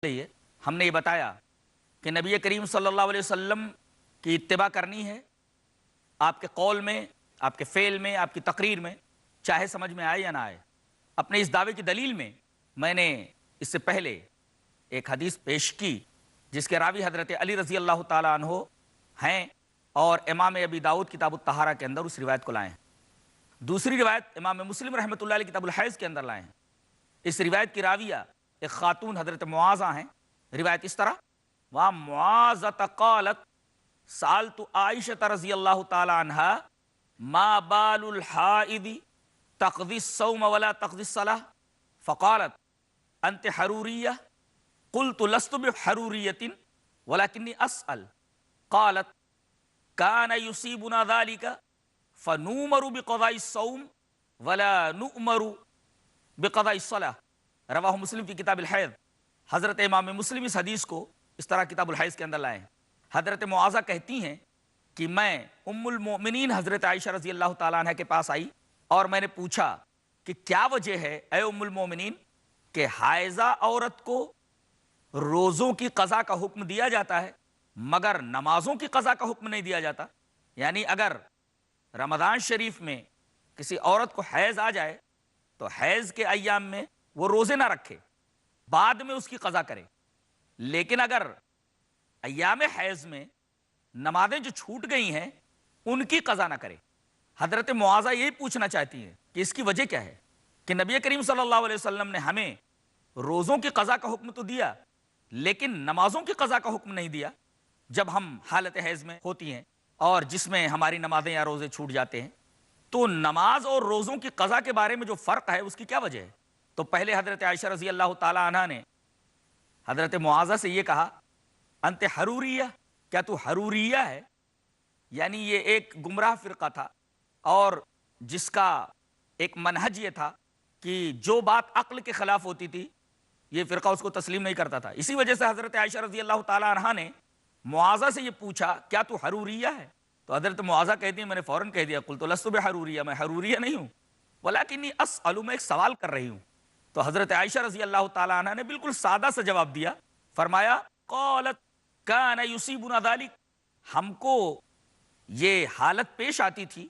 لیے ہم نے یہ بتایا کہ نبی کریم صلی اللہ علیہ وسلم کی اتباع کرنی ہے آپ کے قول میں، آپ کے فعل میں، آپ کی تقریر میں، چاہے سمجھ میں آئے یا نہ آئے۔ اپنے اس دعوے کی دلیل میں نے اس سے پہلے ایک حدیث پیش کی جس کے راوی حضرت علی رضی اللہ تعالیٰ عنہ ہیں، اور امام ابی داؤد کتاب الطہارہ کے اندر اس روایت کو لائے ہیں۔ دوسری روایت امام مسلم رحمۃ اللہ علیہ کتاب الحیض کے اندر لائے ہیں۔ اس روایت کی راویہ ایک خاتون حضرت معاذہ ہیں۔ روایت اس طرح: وہاں معاذہ قالت سألت عائشہ رضی اللہ تعالی عنہا ما بال الحائض تقضی الصوم ولا تقضی الصلاة فقالت انت حروریہ قلت لست بحروریۃ ولکنی اسأل قالت كان يصيبنا ذلك فنؤمر بقضاء الصوم ولا نؤمر بقضاء الصلاة۔ رواہ مسلم کی کتاب الحیض۔ حضرت امام مسلم اس حدیث کو اس طرح کتاب الحیض کے اندر لائے ہیں۔ حضرت معاذہ کہتی ہیں کہ میں ام المؤمنین حضرت عائشہ رضی اللہ تعالیٰ عنہ کے پاس آئی اور میں نے پوچھا کہ کیا وجہ ہے اے ام المؤمنین کہ حائضہ عورت کو روزوں کی قضا کا حکم دیا جاتا ہے مگر نمازوں کی قضا کا حکم نہیں دیا جاتا؟ یعنی اگر رمضان شریف میں کسی عورت کو حیض آ جائے تو حیض کے ایام میں وہ روزے نہ رکھے، بعد میں اس کی قضا کرے، لیکن اگر ایام حیض میں نمازیں جو چھوٹ گئی ہیں ان کی قضا نہ کرے۔ حضرت معاذہ یہی پوچھنا چاہتی ہیں کہ اس کی وجہ کیا ہے کہ نبی کریم صلی اللہ علیہ وسلم نے ہمیں روزوں کی قضا کا حکم تو دیا لیکن نمازوں کی قضا کا حکم نہیں دیا جب ہم حالت حیض میں ہوتی ہیں اور جس میں ہماری نمازیں یا روزے چھوٹ جاتے ہیں۔ تو نماز اور روزوں کی قضا کے بارے میں جو فرق ہے اس کی کیا وجہ ہے؟ تو پہلے حضرت عائشہ رضی اللہ تعالی عنہ نے حضرت معاذہ سے یہ کہا انت حروریہ، کیا تو حروریہ ہے؟ یعنی یہ ایک گمراہ فرقہ تھا اور جس کا ایک منہج یہ تھا کہ جو بات عقل کے خلاف ہوتی تھی یہ فرقہ اس کو تسلیم نہیں کرتا تھا۔ اسی وجہ سے حضرت عائشہ رضی اللہ تعالی عنہ نے معاذہ سے یہ پوچھا کیا تو حروریہ ہے؟ تو حضرت معاذہ کہتی ہیں میں نے فوراً کہہ دیا قلت لست بحروریہ، میں حروریہ نہیں ہوں، ولکنی اسأل، میں ایک سوال کر رہی ہوں۔ تو حضرت عائشہ رضی اللہ تعالی عنہ نے بالکل سادہ سا جواب دیا، فرمایا قالت کان یصیبنا ذلک، ہم کو یہ حالت پیش آتی تھی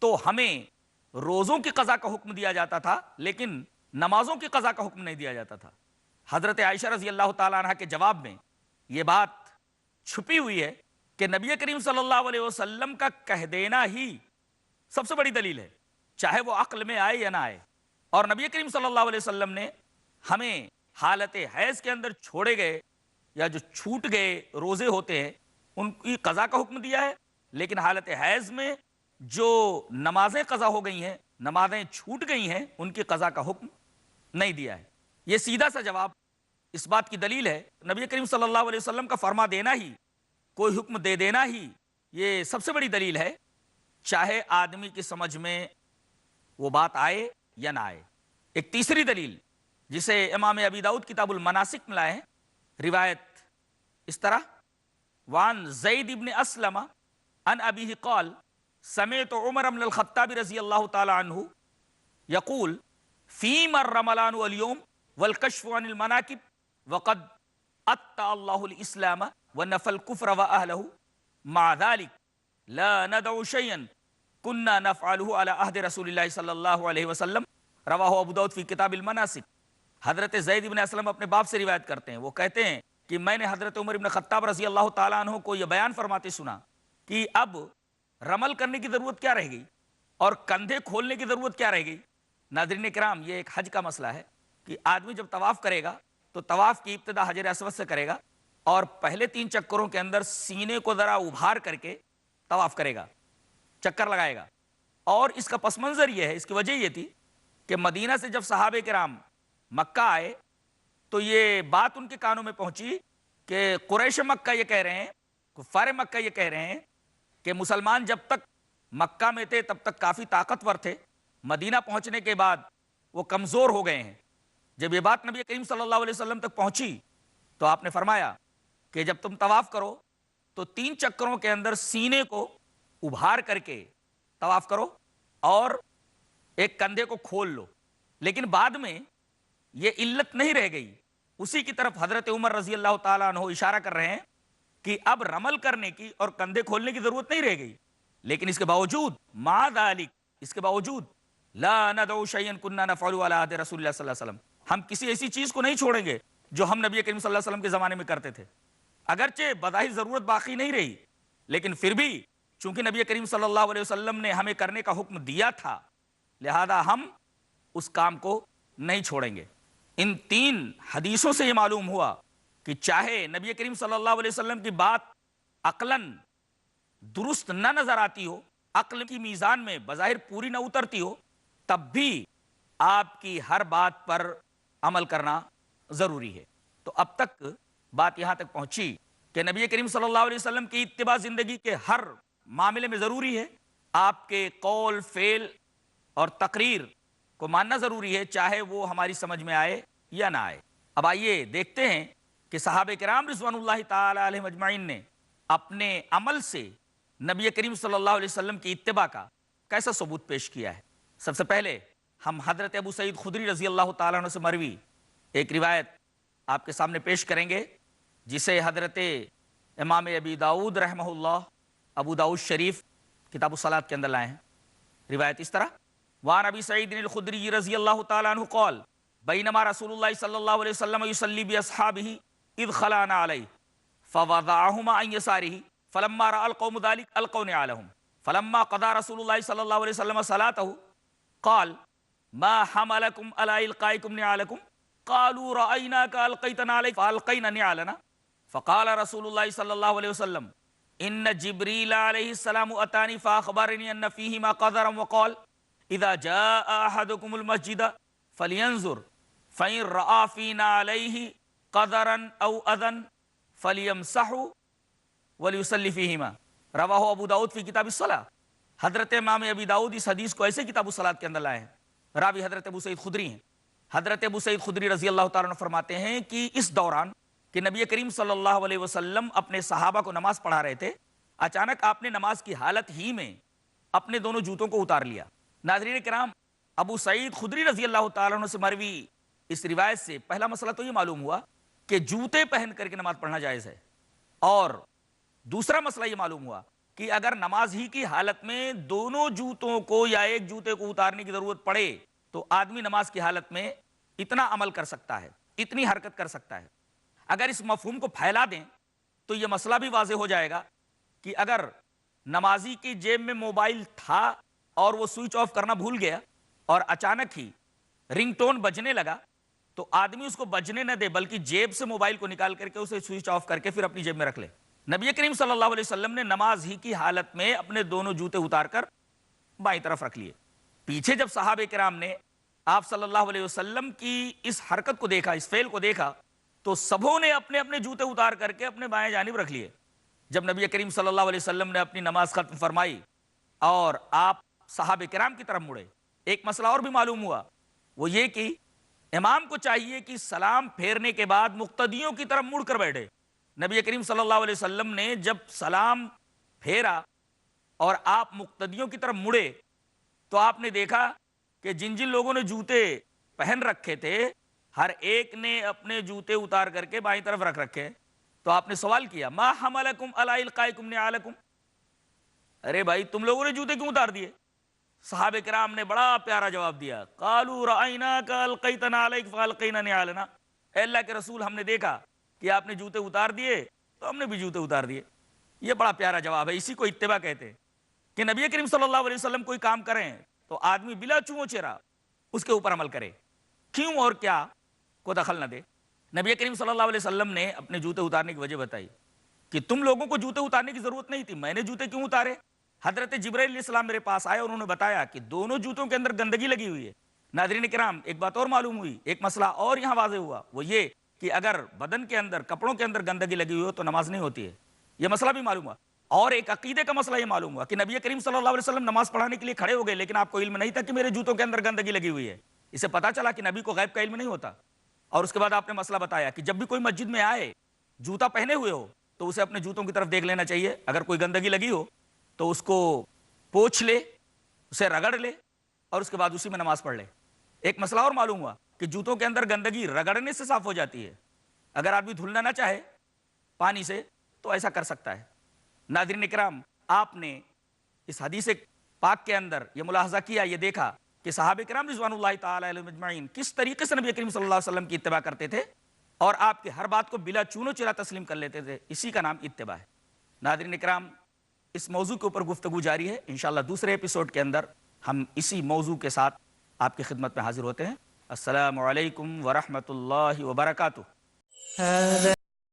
تو ہمیں روزوں کی قضا کا حکم دیا جاتا تھا لیکن نمازوں کی قضا کا حکم نہیں دیا جاتا تھا۔ حضرت عائشہ رضی اللہ تعالی عنہ کے جواب میں یہ بات چھپی ہوئی ہے کہ نبی کریم صلی اللہ علیہ وسلم کا کہہ دینا ہی سب سے بڑی دلیل ہے، چاہے وہ عقل میں آئے یا نہ آئے۔ اور نبی کریم صلی اللہ علیہ وسلم نے ہمیں حالت حیض کے اندر چھوڑے گئے یا جو چھوٹ گئے روزے ہوتے ہیں ان کی قضا کا حکم دیا ہے، لیکن حالت حیض میں جو نمازیں قضا ہو گئی ہیں، نمازیں چھوٹ گئی ہیں، ان کی قضا کا حکم نہیں دیا ہے۔ یہ سیدھا سا جواب اس بات کی دلیل ہے۔ نبی کریم صلی اللہ علیہ وسلم کا فرما دینا ہی، کوئی حکم دے دینا ہی، یہ سب سے بڑی دلیل ہے، چاہے آدمی کی سمجھ میں وہ بات آئے یا نہ آئے۔ ایک تیسری دلیل جسے امام ابی داؤد کتاب المناسک میں لائے ہیں، روایت اس طرح: وعن زید بن اسلم عن ابیہ قال سمعت عمر بن الخطاب رضی اللہ تعالی عنہ یقول فیما الرملان واليوم والکشف عن المناکب وقد اتى اللہ الاسلام ونفى الكفر واہلہ مع ذلك لا ندع شيئا كنا نفعله على عهد رسول اللہ صلی اللہ علیہ وسلم، رواہ ابو داؤد فی کتاب المناسک۔ حضرت زید بن اسلم اپنے باپ سے روایت کرتے ہیں، وہ کہتے ہیں کہ میں نے حضرت عمر بن خطاب رضی اللہ تعالیٰ عنہ کو یہ بیان فرماتے سنا کہ اب رمل کرنے کی ضرورت کیا رہ گئی اور کندھے کھولنے کی ضرورت کیا رہ گئی۔ ناظرین کرام، یہ ایک حج کا مسئلہ ہے کہ آدمی جب طواف کرے گا تو طواف کی ابتدا حجر اسود سے کرے گا اور پہلے 3 چکروں کے اندر سینے کو ذرا ابھار کر کے طواف کرے گا، چکر لگائے گا۔ اور اس کا پس منظر یہ ہے، اس کی وجہ یہ تھی کہ مدینہ سے جب صحابہ کرام مکہ آئے تو یہ بات ان کے کانوں میں پہنچی کہ قریش مکہ یہ کہہ رہے ہیں، کفار مکہ یہ کہہ رہے ہیں کہ مسلمان جب تک مکہ میں تھے تب تک کافی طاقتور تھے، مدینہ پہنچنے کے بعد وہ کمزور ہو گئے ہیں۔ جب یہ بات نبی کریم صلی اللہ علیہ وسلم تک پہنچی تو آپ نے فرمایا کہ جب تم طواف کرو تو 3 چکروں کے اندر سینے کو ابھار کر کے طواف کرو اور ایک کندھے کو کھول لو۔ لیکن بعد میں یہ علت نہیں رہ گئی اسی کی طرف حضرت عمر رضی اللہ تعالیٰ عنہ اشارہ کر رہے ہیں کہ اب رمل کرنے کی اور کندھے کھولنے کی ضرورت نہیں رہ گئی، لیکن اس کے باوجود مع ذالک، اس کے باوجود لا ندعو شیئا کنا نفعل علی عہد رسول اللہ صلی اللہ علیہ وسلم، ہم کسی ایسی چیز کو نہیں چھوڑیں گے جو ہم نبی کریم صلی اللہ علیہ وسلم کے زمانے میں کرتے تھے۔ اگرچہ بظاہر ضرورت باقی نہیں رہی، لیکن پھر بھی چونکہ نبی کریم صلی اللہ علیہ وسلم نے ہمیں کرنے کا حکم دیا تھا، لہذا ہم اس کام کو نہیں چھوڑیں گے۔ ان تین حدیثوں سے یہ معلوم ہوا کہ چاہے نبی کریم صلی اللہ علیہ وسلم کی بات عقلاً درست نہ نظر آتی ہو، عقل کی میزان میں بظاہر پوری نہ اترتی ہو، تب بھی آپ کی ہر بات پر عمل کرنا ضروری ہے۔ تو اب تک بات یہاں تک پہنچی کہ نبی کریم صلی اللہ علیہ وسلم کی اتباع زندگی کے ہر معاملے میں ضروری ہے، آپ کے قول، فعل اور تقریر کو ماننا ضروری ہے، چاہے وہ ہماری سمجھ میں آئے یا نہ آئے۔ اب آئیے دیکھتے ہیں کہ صحابہ کرام رضوان اللہ تعالی علیہم اجمعین نے اپنے عمل سے نبی کریم صلی اللہ علیہ وسلم کی اتباع کا کیسا ثبوت پیش کیا ہے۔ سب سے پہلے ہم حضرت ابو سعید خدری رضی اللہ تعالیٰ عنہ سے مروی ایک روایت آپ کے سامنے پیش کریں گے، جسے حضرت امام ابی داؤد رحمہ اللہ ابو داؤد شریف کتاب الصلاۃ کے اندر لائے ہیں۔ روایت اس طرح: وعن ابی سعید الخدری رضی اللہ تعالیٰ عنہ قال بینما رسول اللہ صلی اللہ علیہ وسلم یصلی باصحابہ اذ خلانا علیہ فوضعہما عن یسارہ فلما رأى القوم ذلك القوا نعالهم فلما قضى رسول الله صلى الله عليه وسلم صلاته قال ما حملكم على القائكم نعالكم قالوا رأيناك ألقيت نعليك فألقينا نعالنا فقال رسول الله صلى الله عليه وسلم إن جبريل عليه السلام أتاني فأخبرني أن فيهما قذرا وقال إذا جاء أحدكم المسجد فلينظر فإن رأى فينا عليه قذرا أو أذى فليمسحه وَلْيُصَلِّ فِيهِمَا رواہ ابو داؤد فی کتاب الصلاۃ۔ حضرت امام ابی داؤد اس حدیث کو ایسے کتاب الصلاۃ کے اندر لائے ہیں۔ راوی حضرت ابو سعید خدری ہیں۔ حضرت ابو سعید خدری رضی اللہ تعالیٰ عنہ فرماتے ہیں کہ اس دوران کہ نبی کریم صلی اللہ علیہ وسلم اپنے صحابہ کو نماز پڑھا رہے تھے، اچانک آپ نے نماز کی حالت ہی میں اپنے دونوں جوتوں کو اتار لیا۔ ناظرین کرام، ابو سعید خدری رضی اللہ تعالیٰ عنہ سے مروی اس روایت سے پہلا مسئلہ تو یہ معلوم ہوا کہ جوتے پہن کر کے نماز پڑھنا جائز ہے، اور دوسرا مسئلہ یہ معلوم ہوا کہ اگر نماز ہی کی حالت میں دونوں جوتوں کو یا ایک جوتے کو اتارنے کی ضرورت پڑے تو آدمی نماز کی حالت میں اتنا عمل کر سکتا ہے، اتنی حرکت کر سکتا ہے۔ اگر اس مفہوم کو پھیلا دیں تو یہ مسئلہ بھی واضح ہو جائے گا کہ اگر نمازی کی جیب میں موبائل تھا اور وہ سوئچ آف کرنا بھول گیا اور اچانک ہی رنگ ٹون بجنے لگا تو آدمی اس کو بجنے نہ دے، بلکہ جیب سے موبائل کو نکال کر کے اسے سوئچ آف کر کے پھر اپنی جیب میں رکھ لے۔ نبی کریم صلی اللہ علیہ وسلم نے نماز ہی کی حالت میں اپنے دونوں جوتے اتار کر بائیں طرف رکھ لیے۔ پیچھے جب صحابہ کرام نے آپ صلی اللہ علیہ وسلم کی اس حرکت کو دیکھا، اس فعل کو دیکھا، تو سبوں نے اپنے اپنے جوتے اتار کر کے اپنے بائیں جانب رکھ لیے۔ جب نبی کریم صلی اللہ علیہ وسلم نے اپنی نماز ختم فرمائی اور آپ صحابہ کرام کی طرف مڑے، ایک مسئلہ اور بھی معلوم ہوا، وہ یہ کہ امام کو چاہیے کہ سلام پھیرنے کے بعد مقتدیوں کی طرف مڑ کر بیٹھے۔ نبی کریم صلی اللہ علیہ وسلم نے جب سلام پھیرا اور آپ مقتدیوں کی طرف مڑے تو آپ نے دیکھا کہ جن جن لوگوں نے جوتے پہن رکھے تھے ہر ایک نے اپنے جوتے اتار کر کے بائیں طرف رکھ رکھے۔ تو آپ نے سوال کیا ما حملکم علی القائکم نعالکم، ارے بھائی تم لوگوں نے جوتے کیوں اتار دیے؟ صحابہ کرام نے بڑا پیارا جواب دیا، قالوا رأیناک القیت نعلیک فالقینا نعالنا، اے اللہ کے رسول ہم نے دیکھا کہ آپ نے جوتے اتار دیے تو ہم نے بھی جوتے اتار دیے۔ یہ بڑا پیارا جواب ہے، اسی کو اتباع کہتے ہیں کہ نبی کریم صلی اللہ علیہ وسلم کوئی کام کریں تو آدمی بلا چوں چرا اس کے اوپر عمل کرے، کیوں اور کیا کو دخل نہ دے۔ نبی کریم صلی اللہ علیہ وسلم نے اپنے جوتے اتارنے کی وجہ بتائی کہ تم لوگوں کو جوتے اتارنے کی ضرورت نہیں تھی، میں نے جوتے کیوں اتارے؟ حضرت جبرائیل علیہ السلام میرے پاس آئے اور انہوں نے بتایا کہ دونوں جوتوں کے اندر گندگی لگی ہوئی ہے۔ ناظرین کرام، ایک بات اور معلوم ہوئی، ایک مسئلہ اور یہاں واضح ہوا، وہ یہ کہ اگر بدن کے اندر، کپڑوں کے اندر گندگی لگی ہوئی ہو تو نماز نہیں ہوتی ہے، یہ مسئلہ بھی معلوم ہوا۔ اور ایک عقیدے کا مسئلہ یہ معلوم ہوا کہ نبی کریم صلی اللہ علیہ وسلم نماز پڑھانے کے لیے کھڑے ہو گئے، لیکن آپ کو علم نہیں تھا کہ میرے جوتوں کے اندر گندگی لگی ہوئی ہے۔ اسے پتا چلا کہ نبی کو غیب کا علم نہیں ہوتا۔ اور اس کے بعد آپ نے مسئلہ بتایا کہ جب بھی کوئی مسجد میں آئے جوتا پہنے ہوئے ہو تو اسے اپنے جوتوں کی طرف دیکھ لینا چاہیے، اگر کوئی گندگی لگی ہو تو اس کو پوچھ لے، اسے رگڑ لے اور اس کے بعد اسی میں نماز پڑھ لے۔ ایک مسئلہ اور معلوم ہوا کہ جوتوں کے اندر گندگی رگڑنے سے صاف ہو جاتی ہے، اگر آدمی دھلنا نہ چاہے پانی سے تو ایسا کر سکتا ہے۔ ناظرین اکرام، آپ نے اس حدیث پاک کے اندر یہ ملاحظہ کیا، یہ دیکھا کہ صحابہ کرام رضوان اللہ تعالی علیہم اجمعین کس طریقے سے نبی کریم صلی اللہ علیہ وسلم کی اتباع کرتے تھے اور آپ کے ہر بات کو بلا چون و چرا تسلیم کر لیتے تھے۔ اسی کا نام اتباع ہے۔ ناظرین اکرام، اس موضوع کے اوپر گفتگو جاری ہے، انشاءاللہ دوسرے ایپیسوڈ کے اندر ہم اسی موضوع کے ساتھ آپ کی خدمت میں حاضر ہوتے ہیں۔ السلام علیکم ورحمۃ اللہ وبرکاتہ۔